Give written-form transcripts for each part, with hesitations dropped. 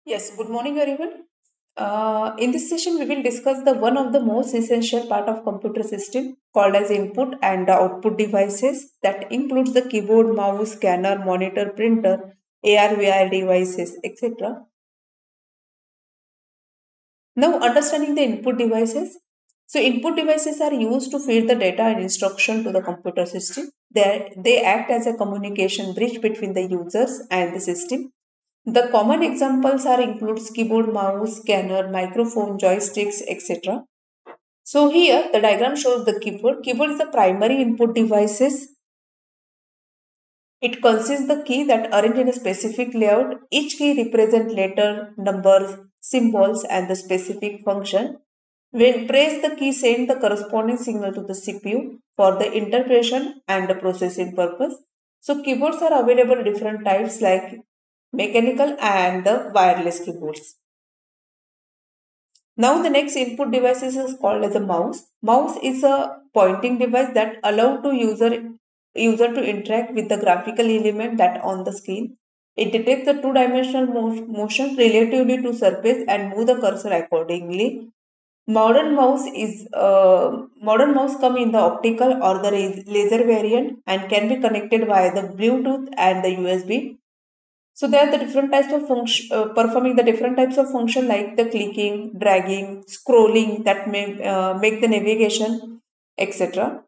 Yes, good morning everyone. In this session, we will discuss the one of the most essential part of computer system called as input and output devices that includes the keyboard, mouse, scanner, monitor, printer, AR/VR devices, etc. Now, understanding the input devices. So, input devices are used to feed the data and instruction to the computer system. They act as a communication bridge between the users and the system. The common examples are includes keyboard, mouse, scanner, microphone, joysticks, etc. So here the diagram shows the keyboard. Keyboard is the primary input devices. It consists the key that arranged in a specific layout. Each key represents letter, numbers, symbols, and the specific function. When pressed, the key sends the corresponding signal to the CPU for the interpretation and the processing purpose. So keyboards are available different types like mechanical and the wireless keyboards. Now the next input device is called as a mouse. Mouse is a pointing device that allow to user to interact with the graphical element that on the screen. It detects the two-dimensional motion relatively to surface and move the cursor accordingly. Modern mouse come in the optical or the laser variant and can be connected via the Bluetooth and the USB. So there are the different types of function performing the different types of function like the clicking, dragging, scrolling that may make the navigation, etc.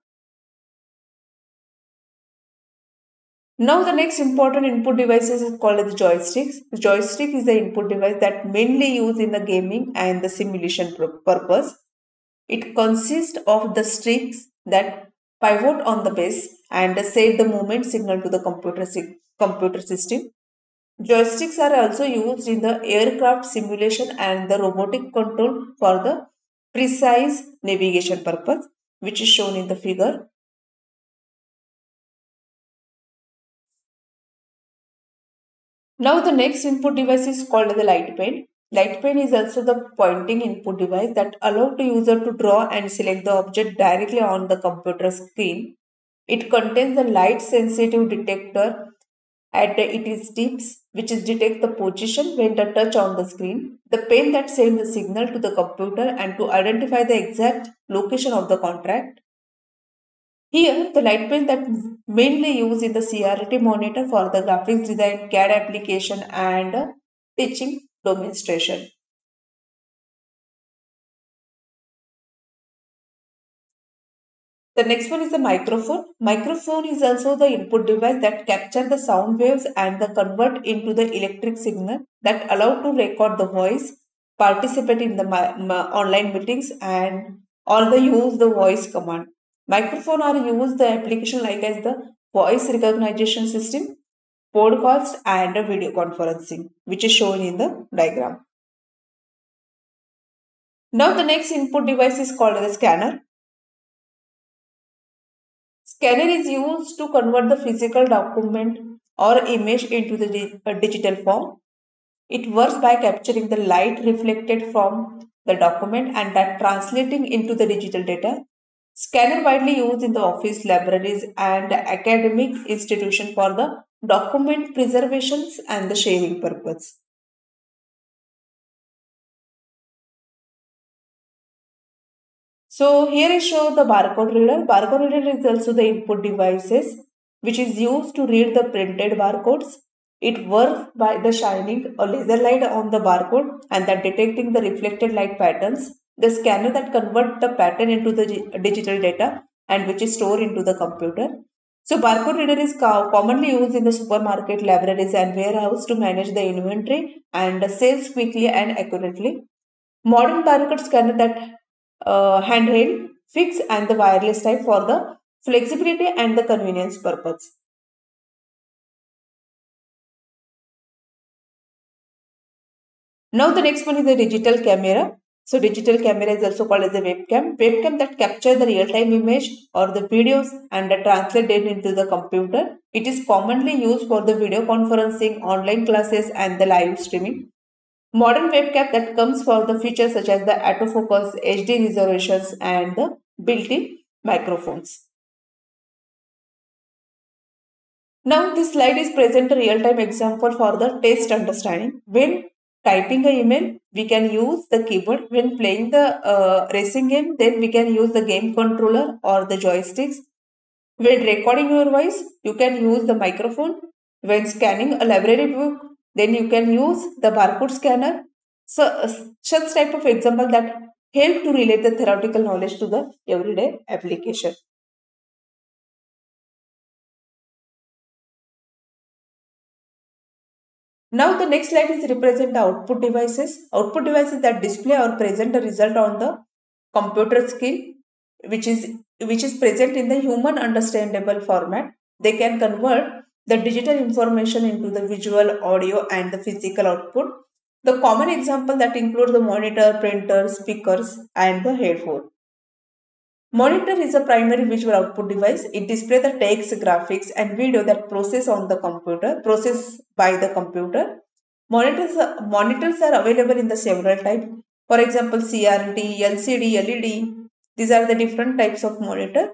Now the next important input devices is called as joysticks. The joystick is the input device that mainly used in the gaming and the simulation purpose. It consists of the sticks that pivot on the base and set the movement signal to the computer system. Joysticks are also used in the aircraft simulation and the robotic control for the precise navigation purpose, which is shown in the figure. Now the next input device is called the light pen. Light pen is also the pointing input device that allows the user to draw and select the object directly on the computer screen. It contains the light sensitive detector at its tips, which is detect the position when the touch on the screen, the pen that sends the signal to the computer and to identify the exact location of the contract. Here, the light pen that mainly used in the CRT monitor for the graphics design, CAD application, and teaching demonstration. The next one is the microphone. Microphone is also the input device that capture the sound waves and the convert into the electric signal that allow to record the voice, participate in the online meetings, and or the use the voice command. Microphone are used the application like as the voice recognition system, podcast, and video conferencing, which is shown in the diagram. Now the next input device is called the scanner. Scanner is used to convert the physical document or image into the digital form. It works by capturing the light reflected from the document and that translating into the digital data. Scanner widely used in the office, libraries, and academic institution for the document preservations and the sharing purpose. So here is show the barcode reader. Barcode reader is also the input devices which is used to read the printed barcodes. It works by the shining a laser light on the barcode and that detecting the reflected light patterns. The scanner that convert the pattern into the digital data and which is stored into the computer. So barcode reader is commonly used in the supermarket, libraries and warehouse to manage the inventory and sales quickly and accurately. Modern barcode scanner that handheld, fixed and the wireless type for the flexibility and the convenience purpose. Now the next one is the digital camera. So digital camera is also called as a webcam. Webcam that capture the real-time image or the videos and translate it into the computer. It is commonly used for the video conferencing, online classes and the live streaming. Modern webcam that comes for the features such as the autofocus, HD resolutions and the built-in microphones. Now this slide is present a real-time example for the test understanding. When typing an email, we can use the keyboard. When playing the racing game, then we can use the game controller or the joysticks. When recording your voice, you can use the microphone. When scanning a library book, then you can use the barcode scanner. So, such type of example that help to relate the theoretical knowledge to the everyday application. Now the next slide is represent the output devices. Output devices that display or present a result on the computer screen, which is present in the human understandable format. They can convert the digital information into the visual, audio, and the physical output. The common example that include the monitor, printer, speakers, and the headphone. Monitor is a primary visual output device. It displays the text, graphics, and video that processed by the computer. Monitors are available in the several types. For example, CRT, LCD, LED. These are the different types of monitor.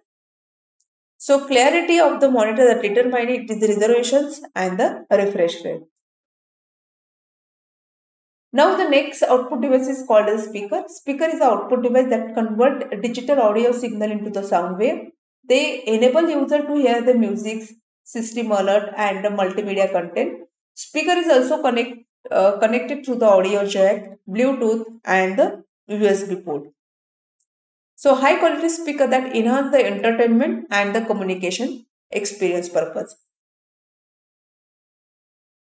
So clarity of the monitor that determine it is the resolutions and the refresh rate. Now the next output device is called as speaker. Speaker is the output device that convert a digital audio signal into the sound wave. They enable user to hear the music, system alert, and the multimedia content. Speaker is also connected to the audio jack, Bluetooth, and the USB port. So high quality speaker that enhance the entertainment and the communication experience purpose.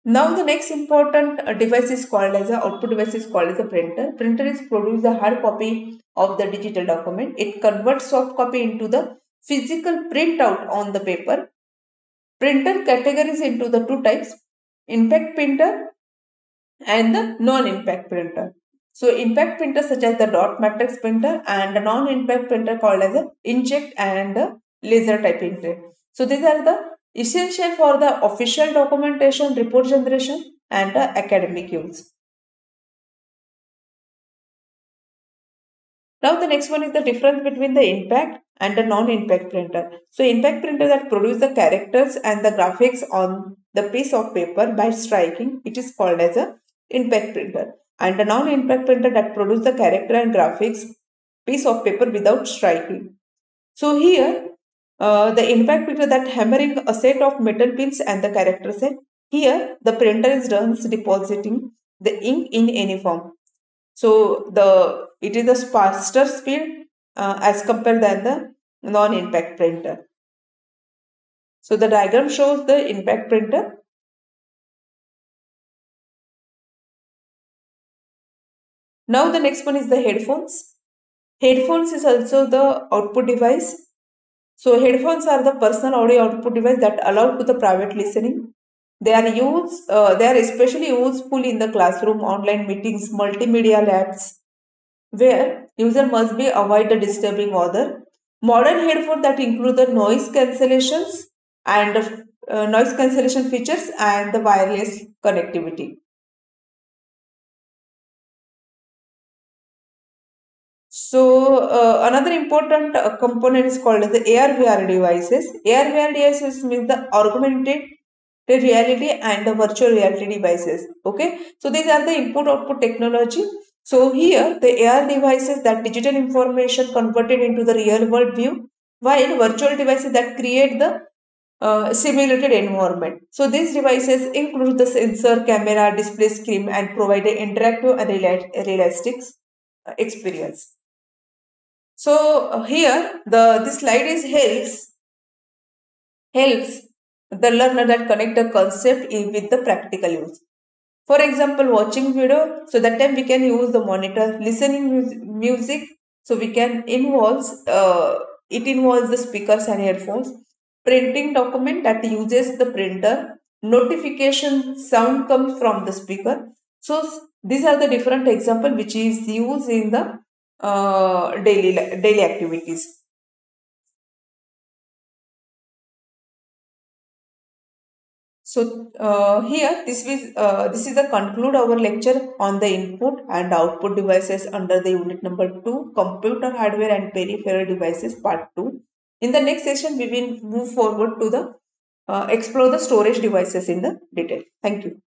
Now the next important device is called as a output device is called as a printer. Printer is produce a hard copy of the digital document. It converts soft copy into the physical printout on the paper. Printer categories into the two types, impact printer and the non-impact printer. So impact printer such as the dot matrix printer and the non-impact printer called as a inkjet and a laser typing print. So these are the essential for the official documentation, report generation and the academic use. Now the next one is the difference between the impact and the non-impact printer. So impact printer that produce the characters and the graphics on the piece of paper by striking, it is called as a impact printer. And the non-impact printer that produce the character and graphics piece of paper without striking. So here the impact printer that hammering a set of metal pins and the character set. Here the printer is done depositing the ink in any form. So it is a faster speed as compared than the non-impact printer. So the diagram shows the impact printer. Now the next one is the headphones. Headphones is also the output device. So headphones are the personal audio output device that allow to the private listening. They are especially useful in the classroom, online meetings, multimedia labs, where user must be avoid the disturbing other. Modern headphones that include the noise cancellations and noise cancellation features and the wireless connectivity. So another important component is called as the AR/VR devices. AR/VR devices means the augmented reality and the virtual reality devices. Okay, so these are the input-output technology. So here the AR devices that digital information converted into the real-world view, while virtual devices that create the simulated environment. So these devices include the sensor, camera, display screen, and provide an interactive and realistic experience. So here this slide is helps the learner that connect the concept with the practical use. For example, watching video, so that time we can use the monitor, listening music, so we can it involves the speakers and earphones, printing document that uses the printer, notification sound comes from the speaker. So these are the different example which is used in the daily activities. So here this is the conclude our lecture on the input and output devices under the unit number 2, computer hardware and peripheral devices part 2. In the next session we will move forward to the explore the storage devices in the detail. Thank you.